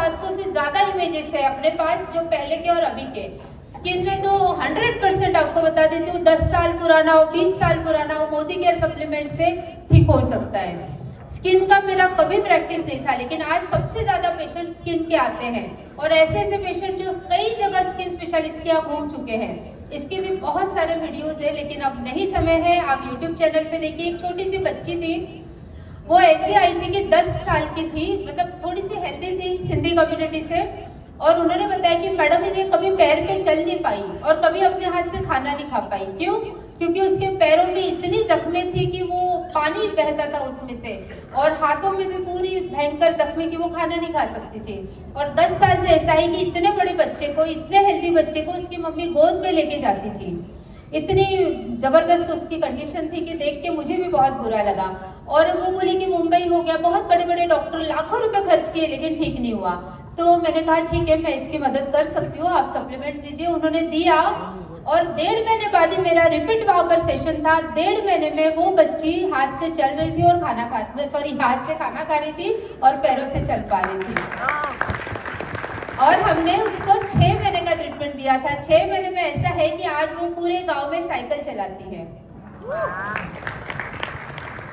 700 से ज़्यादा इमेजेस है अपने पास, जो पहले के और अभी के। स्किन में तो 100% आपको बता देती हूँ, 10 साल पुराना हो, 20 साल पुराना हो, मोदी केयर सप्लीमेंट से ठीक हो सकता है। स्किन का मेरा कभी प्रैक्टिस नहीं था, लेकिन आज सबसे ज़्यादा पेशेंट स्किन के आते हैं, और ऐसे ऐसे पेशेंट जो कई जगह स्किन स्पेशलिस्ट के यहाँ घूम चुके हैं। इसके भी बहुत सारे वीडियोस है, लेकिन अब नहीं समय है। आप यूट्यूब चैनल पे देखिए, एक छोटी सी बच्ची थी, वो ऐसी आई थी कि 10 साल की थी, मतलब थोड़ी सी हेल्दी थी, सिंधी कम्युनिटी से, और उन्होंने बताया कि मैडम ये कभी पैर पे चल नहीं पाई और कभी अपने हाथ से खाना नहीं खा पाई। क्यों? क्योंकि उसके पैरों में इतनी जख्में थी कि वो पानी बहता था उसमें से, और हाथों में भी पूरी भयंकर जख्में कि वो खाना नहीं खा सकती थी। और 10 साल से ऐसा ही कि इतने बड़े बच्चे को, इतने हेल्दी बच्चे को उसकी मम्मी गोद में लेके जाती थी। इतनी जबरदस्त उसकी कंडीशन थी कि देख के मुझे भी बहुत बुरा लगा। और वो बोली कि मुंबई हो गया, बहुत बड़े बड़े डॉक्टर लाखों रुपए खर्च किए लेकिन ठीक नहीं हुआ। तो मैंने कहा ठीक है, मैं इसकी मदद कर सकती हूँ, आप सप्लीमेंट्स दीजिए। उन्होंने दिया, और 1.5 महीने बाद ही मेरा रिपीट वहां पर सेशन था। 1.5 महीने में वो बच्ची हाथ से चल रही थी और हाथ से खाना खा रही थी और पैरों से चल पा रही थी। और हमने उसको 6 महीने का ट्रीटमेंट दिया था। 6 महीने में ऐसा है कि आज वो पूरे गांव में साइकिल चलाती है।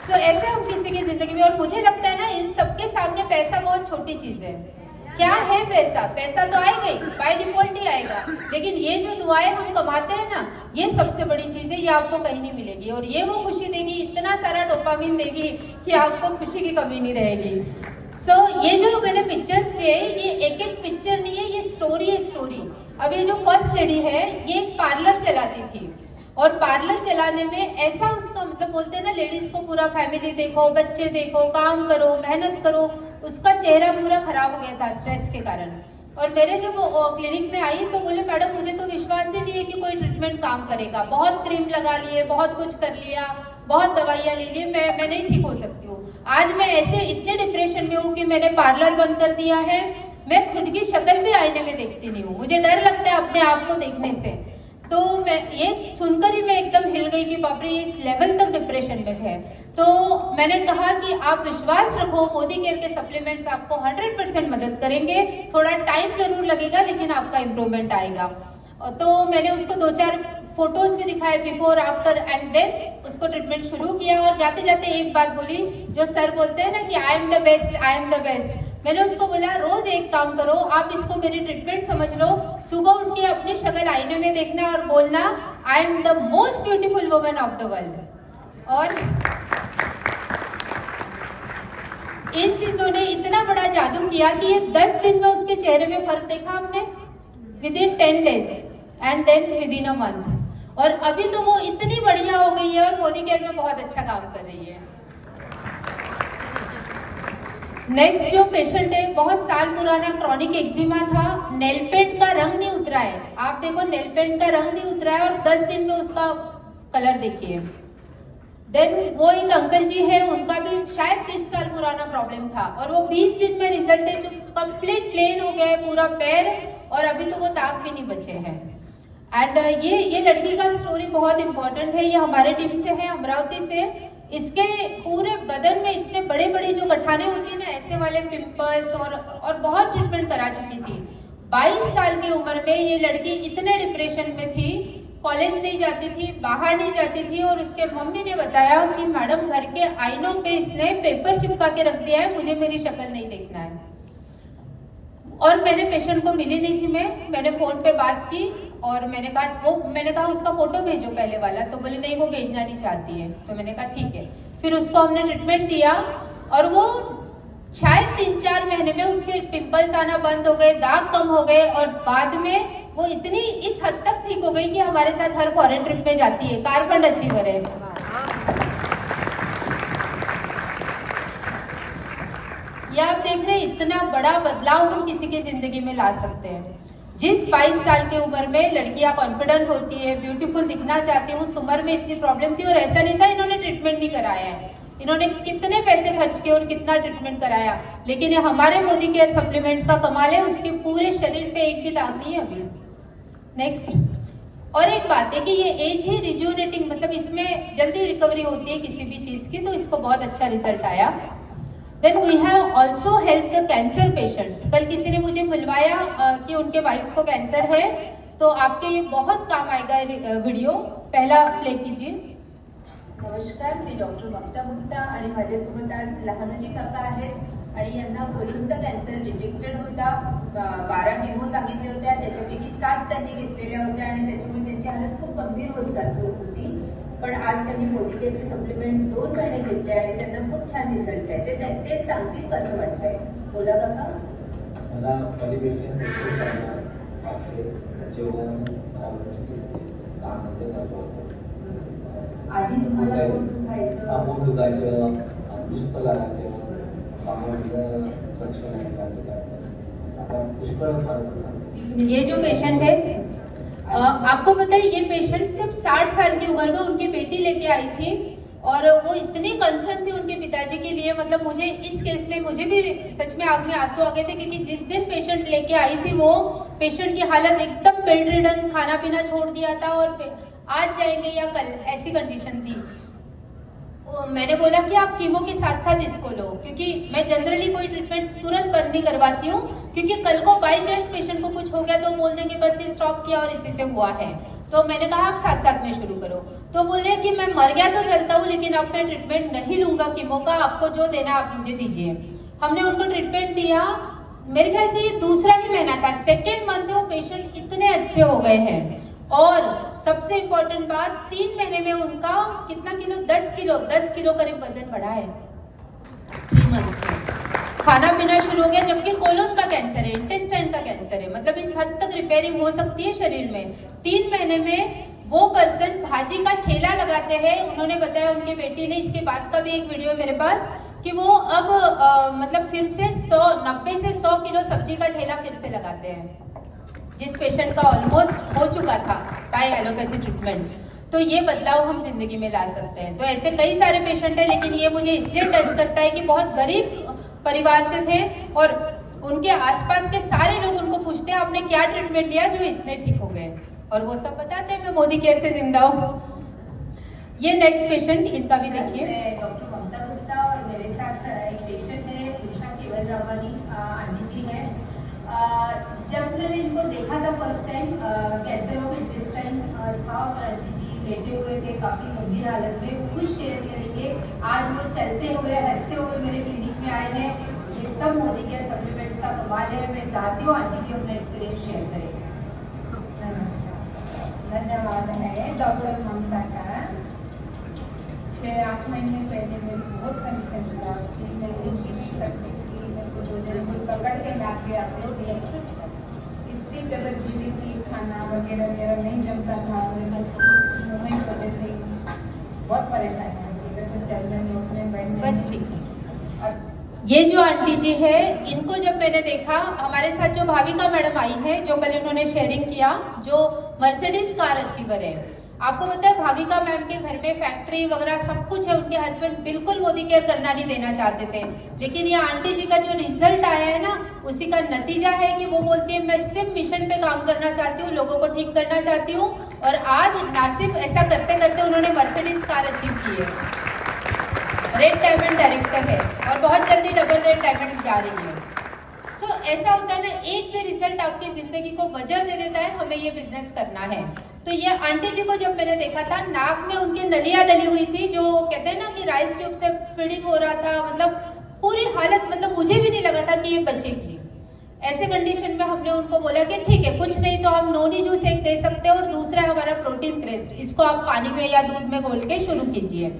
ऐसे हम किसी की जिंदगी में, और मुझे लगता है ना, इन सबके सामने पैसा बहुत छोटी चीज है। क्या है पैसा? पैसा तो आएगा ही, बाय डिफॉल्ट ही आएगा, लेकिन ये जो दुआएं हम कमाते हैं ना, ये सबसे बड़ी चीज है। ये आपको कहीं नहीं मिलेगी, और ये वो खुशी देगी, इतना सारा डोपामिन देगी कि आपको खुशी की कमी नहीं रहेगी। ये जो मैंने पिक्चर्स लिए, ये एक एक पिक्चर नहीं है, ये स्टोरी है, स्टोरी। अब ये जो फर्स्ट लेडी है, ये एक पार्लर चलाती थी, और पार्लर चलाने में ऐसा उसका, मतलब बोलते हैं ना, लेडीज को पूरा फैमिली देखो, बच्चे देखो, काम करो, मेहनत करो, उसका चेहरा पूरा खराब हो गया था स्ट्रेस के कारण। और मेरे जब क्लिनिक में आई तो बोले मैडम मुझे तो विश्वास ही नहीं है कि कोई ट्रीटमेंट काम करेगा, बहुत क्रीम लगा लिए, बहुत कुछ कर लिया, बहुत दवाइयाँ ले ली, मैं नहीं ठीक हो सकती हूँ। आज मैं ऐसे इतने डिप्रेशन में हूँ कि मैंने पार्लर बंद कर दिया है। मैं खुद की शक्ल भी आईने में देखती नहीं हूँ, मुझे डर लगता है अपने आप को देखने से। तो मैं ये सुनकर ही मैं एकदम हिल गई कि बाप रे, इस लेवल तक डिप्रेशन में है। तो मैंने कहा कि आप विश्वास रखो, मोदी केयर के सप्लीमेंट्स आपको 100% मदद करेंगे। थोड़ा टाइम जरूर लगेगा, लेकिन आपका इम्प्रूवमेंट आएगा। तो मैंने उसको 2-4 फोटोज भी दिखाए, बिफोर, आफ्टर एंड देन। उसको ट्रीटमेंट शुरू किया, और जाते जाते एक बात बोली, जो सर बोलते हैं ना कि I am the best, I am the best. मैंने उसको बोला रोज एक काम करो, आप इसको मेरी ट्रीटमेंट समझ लो, सुबह उठ के अपनी शक्ल आईने में देखना और बोलना I am the most beautiful woman of the world. और इन चीजों ने इतना बड़ा जादू किया कि ये 10 दिन में उसके चेहरे में फर्क देखा हमने, within 10 days and then within a month. और अभी तो वो इतनी बढ़िया हो गई है और मोदी केयर में बहुत अच्छा काम कर रही है। नेक्स्ट जो पेशेंट है, बहुत साल पुराना क्रॉनिक एक्जिमा था, नेल पेंट का रंग नहीं उतरा है। आप देखो, नेल पेंट का रंग नहीं उतरा है, और 10 दिन में उसका कलर देखिए। देन वो एक अंकल जी है, उनका भी शायद 20 साल पुराना प्रॉब्लम था, और वो 20 दिन में रिजल्ट है, जो कंप्लीट प्लेन हो गया है पूरा पैर, और अभी तो वो दाग भी नहीं बचे हैं। एंड ये लड़की का स्टोरी बहुत इंपॉर्टेंट है। ये हमारे टीम से है, अमरावती से। इसके पूरे बदन में इतने बड़े बड़े जो गठाने होती है ना, ऐसे वाले पिंपल्स, और बहुत ट्रीटमेंट करा चुकी थी। 22 साल की उम्र में ये लड़की इतने डिप्रेशन में थी, कॉलेज नहीं जाती थी, बाहर नहीं जाती थी, और उसके मम्मी ने बताया कि मैडम घर के आईनों पे इसने पेपर चिपका के रख दिया है, मुझे मेरी शक्ल नहीं देखना है। और मैंने पेशेंट को मिली नहीं थी, मैंने फोन पे बात की, और मैंने कहा उसका फोटो भेजो पहले वाला, तो बोले नहीं वो भेजना नहीं चाहती है। तो मैंने कहा ठीक है। फिर उसको हमने ट्रीटमेंट दिया, और वो शायद 3-4 महीने में उसके पिंपल्स आना बंद हो गए, दाग कम हो गए, और बाद में वो इतनी इस हद तक ठीक हो गई कि हमारे साथ हर फॉरेन ट्रिप पे जाती है, कारफंड अचीवर है। ये आप देख रहे हैं, इतना बड़ा बदलाव हम किसी की जिंदगी में ला सकते हैं। जिस 22 साल की उम्र में लड़कियां कॉन्फिडेंट होती है, ब्यूटीफुल दिखना चाहती है, उस उम्र में इतनी प्रॉब्लम थी, और ऐसा नहीं था इन्होंने ट्रीटमेंट नहीं कराया है। इन्होंने कितने पैसे खर्च किए और कितना ट्रीटमेंट कराया, लेकिन ये हमारे मोदी केयर सप्लीमेंट्स का कमाल है, उसके पूरे शरीर पे एक भी दाग नहीं है अभी। नेक्स्ट, और एक बात है कि ये एज है रिज्यूनेटिंग, मतलब इसमें जल्दी रिकवरी होती है किसी भी चीज की, तो इसको बहुत अच्छा रिजल्ट आया। Then we have also help the cancer patients. कल किसी ने मुझे मिलवाया कि उनके वाइफ को कैंसर है, तो आपके ये बहुत काम आएगा व्हिडिओ। पहला प्ले कीजिए। नमस्कार, मी डॉक्टर ममता गुप्ता आणि माझ्यासोबत आज लहानजी काका आहेत आणि यांना कोलिनचा कॅन्सर डिटेक्टेड होता। 12 केमो सांगितले होत्या, त्याच्यापैकी 7 त्यांनी घेतलेल्या होत्या आणि त्याच्यामुळे त्यांची हालत खूप गंभीर होत जात होती। पण आज त्यांनी मोदिकेचे सप्लिमेंट्स 2 महिने घेतले आणि त्यांना खूप छान रिझल्ट आहे। ते सांगतील कसं वाटतंय, बोला काका। मला परिवेशन जेवण आधी तुम्हाला पोट दुखायचं, दुष्ट लागायचं, कामाचं लक्ष नाही करायचं, आता पुष्कळ फरक पडला। ये जो पेशेंट है आपको पता है, ये पेशेंट सिर्फ 60 साल की उम्र में उनकी बेटी लेके आई थी और वो इतनी कंसर्न थी उनके पिताजी के लिए। मतलब मुझे इस केस में मुझे भी सच में आंख में आंसू आ गए थे, क्योंकि जिस दिन पेशेंट लेके आई थी वो पेशेंट की हालत एकदम बेड रिडन, खाना पीना छोड़ दिया था और आज जाएंगे या कल, ऐसी कंडीशन थी। मैंने बोला कि आप कीमो के साथ साथ इसको लो, क्योंकि मैं जनरली कोई ट्रीटमेंट तुरंत बंद नहीं करवाती हूँ, क्योंकि कल को बाई चांस पेशेंट को कुछ हो गया तो बोल देंगे बस ये स्टॉप किया और इसी से हुआ है। तो मैंने कहा आप साथ साथ में शुरू करो। तो बोले कि मैं मर गया तो चलता हूँ, लेकिन अब मैं ट्रीटमेंट नहीं लूंगा कीमो का, आपको जो देना आप मुझे दीजिए। हमने उनको ट्रीटमेंट दिया, मेरे ख्याल से ये दूसरा ही महीना था, 2nd मंथ वो पेशेंट इतने अच्छे हो गए हैं। और सबसे इम्पोर्टेंट बात, 3 महीने में उनका कितना किलो, 10 किलो करीब वजन बढ़ा है 3 मंथ्स में। खाना पीना शुरू हो गया, जबकि कोलन का कैंसर है, इंटेस्टाइन का कैंसर है, मतलब इस हद तक रिपेयरिंग हो सकती है शरीर में। 3 महीने में वो पर्सन भाजी का ठेला लगाते हैं। उन्होंने बताया, उनकी बेटी ने, इसके बाद का भी एक वीडियो मेरे पास, कि वो अब मतलब फिर से 90 से 100 किलो सब्जी का ठेला फिर से लगाते हैं, जिस पेशेंट का ऑलमोस्ट हो चुका था बाय एलोपैथी ट्रीटमेंट। तो ये बदलाव हम जिंदगी में ला सकते हैं। तो ऐसे कई सारे पेशेंट हैं, लेकिन ये मुझे इसलिए टच करता है कि बहुत गरीब परिवार से थे और उनके आसपास के सारे लोग उनको पूछते हैं आपने क्या ट्रीटमेंट लिया जो इतने ठीक हो गए, और वो सब बताते हैं मैं मोदी केयर से जिंदा हूँ। ये नेक्स्ट पेशेंट, इनका भी देखिए। मैं डॉक्टर ममता गुप्ता और मेरे साथ एक पेशेंट है उषा केवल रामानी आंटी जी है। जब मैंने इनको देखा था first time, cancer of intestine था और आंटी जी लेटे हुए थे काफ़ी गंभीर हालत में। कुछ शेयर करेंगे, आज वो चलते हुए हंसते हुए मेरे क्लिनिक में आए हैं। ये सब मोदी केयर सप्लीमेंट्स का कमाल है। मैं चाहती हूँ आंटी जी अपना एक्सपीरियंस शेयर करें। नमस्कार, धन्यवाद है डॉक्टर ममता का। 6-8 महीने पहले मेरी बहुत कंडीशन खराब थी, मैं कुछ नहीं सकती थी, मेरे को 2 दिन कोई पकड़ के ला के आते थे, इतनी तबीयत बिगड़ी थी, खाना वगैरह मेरा नहीं जमता था, मेरे बच्चे मुँह में चले थे, बहुत परेशानी थी, मेरे को चलने में उठने बैठने। बस ठीक है। ये जो आंटी जी है, इनको जब मैंने देखा, हमारे साथ जो भाविका मैडम आई है, जो कल उन्होंने शेयरिंग किया, जो मर्सिडीज कार अचीवर है। आपको पता है भाविका मैम के घर में फैक्ट्री वगैरह सब कुछ है, उनके हस्बैंड बिल्कुल मोदी केयर करना नहीं देना चाहते थे, लेकिन ये आंटी जी का जो रिजल्ट आया है ना, उसी का नतीजा है कि वो बोलती है मैं सिर्फ मिशन पे काम करना चाहती हूँ, लोगों को ठीक करना चाहती हूँ। और आज ना सिर्फ ऐसा करते करते उन्होंने मर्सिडीज कार अचीव की है, रेड डायमंड डायरेक्टर है और बहुत जल्दी डबल रेड डायमंड जा रही है। सो ऐसा होता है ना, एक भी रिजल्ट आपकी जिंदगी को वजह दे देता है, हमें ये बिजनेस करना है। तो ये आंटी जी को जब मैंने देखा था, नाक में उनकी नलियां डली हुई थी, जो कहते हैं ना कि राइस ट्यूब से फीडिंग हो रहा था, मतलब पूरी हालत, मतलब मुझे भी नहीं लगा था कि ये बचेगी। ऐसे कंडीशन में हमने उनको बोला कि ठीक है, कुछ नहीं तो हम नोनी जूस एक दे सकते हैं और दूसरा है हमारा प्रोटीन क्रेस्ट, इसको आप पानी में या दूध में घोल के शुरू कीजिए।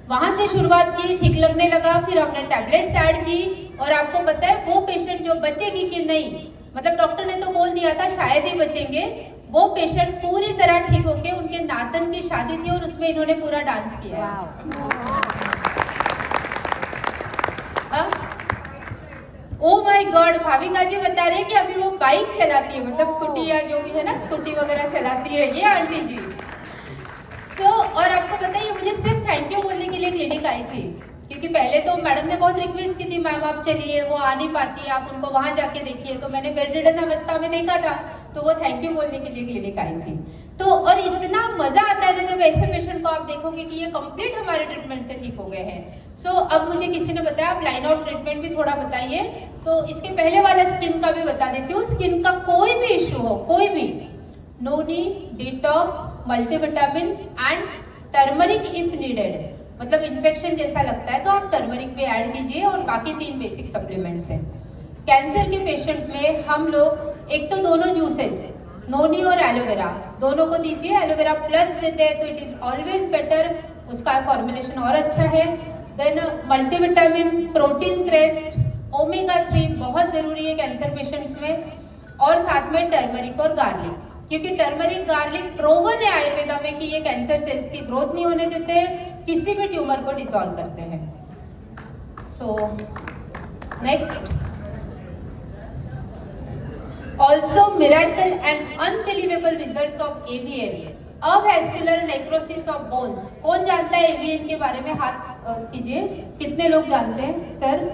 वहां से शुरुआत की, ठीक लगने लगा, फिर हमने टैबलेट्स ऐड की और आपको पता है वो पेशेंट जो बचेगी कि नहीं, मतलब डॉक्टर ने तो बोल दिया था शायद ही बचेंगे, वो पेशेंट पूरी तरह ठीक होके, उनके नातन की शादी थी और उसमें इन्होंने पूरा डांस किया। ओ माय गॉड, भाविका जी बता रहे हैं कि अभी वो बाइक चलाती है, मतलब स्कूटी या जो भी है ना, स्कूटी वगैरह चलाती है ये आंटी जी। और आपको पता है, मुझे सिर्फ थैंक यू बोलने के लिए क्लिनिक आई थी, क्योंकि क्योंकि पहले तो मैडम ने बहुत रिक्वेस्ट की थी, मैम आप चलिए, वो आ नहीं पाती, आप उनको वहां जाके देखिए। तो मैंने बेड रिडन अवस्था में देखा था, तो वो थैंक यू बोलने के लिए क्लिनिक आई थी। तो और इतना मजा आता है ना जब ऐसे पेशेंट को आप देखोगे कि ये कंप्लीट हमारे ट्रीटमेंट से ठीक हो गए हैं। सो अब मुझे किसी ने बताया आप लाइन ऑफ ट्रीटमेंट भी थोड़ा बताइए, तो इसके पहले वाला स्किन का भी बता देती हूँ। स्किन का कोई भी इश्यू हो, कोई भी, noni, detox, multivitamin and turmeric if needed, मतलब इन्फेक्शन जैसा लगता है तो आप टर्मरिक भी ऐड कीजिए, और बाकी 3 बेसिक सप्लीमेंट्स हैं। कैंसर के पेशेंट में हम लोग एक तो दोनों जूसेस, नोनी और एलोवेरा, दोनों को दीजिए। एलोवेरा प्लस देते हैं तो इट इज ऑलवेज बेटर, उसका फॉर्मुलेशन और अच्छा है। Then multivitamin, protein crest, omega 3 बहुत जरूरी है कैंसर पेशेंट्स में, और साथ में टर्मरिक और गार्लिक, क्योंकि टर्मरिक गार्लिक प्रोवन है आयुर्वेदा में कि ये कैंसर सेल्स की ग्रोथ नहीं होने देते हैं, किसी भी ट्यूमर को डिसॉल्व करते हैं। So next, also miracle and unbelievable results of AVN, avascular necrosis of bones। कौन जानता है AVN के बारे में? हाथ कीजिए, कितने लोग जानते हैं? सर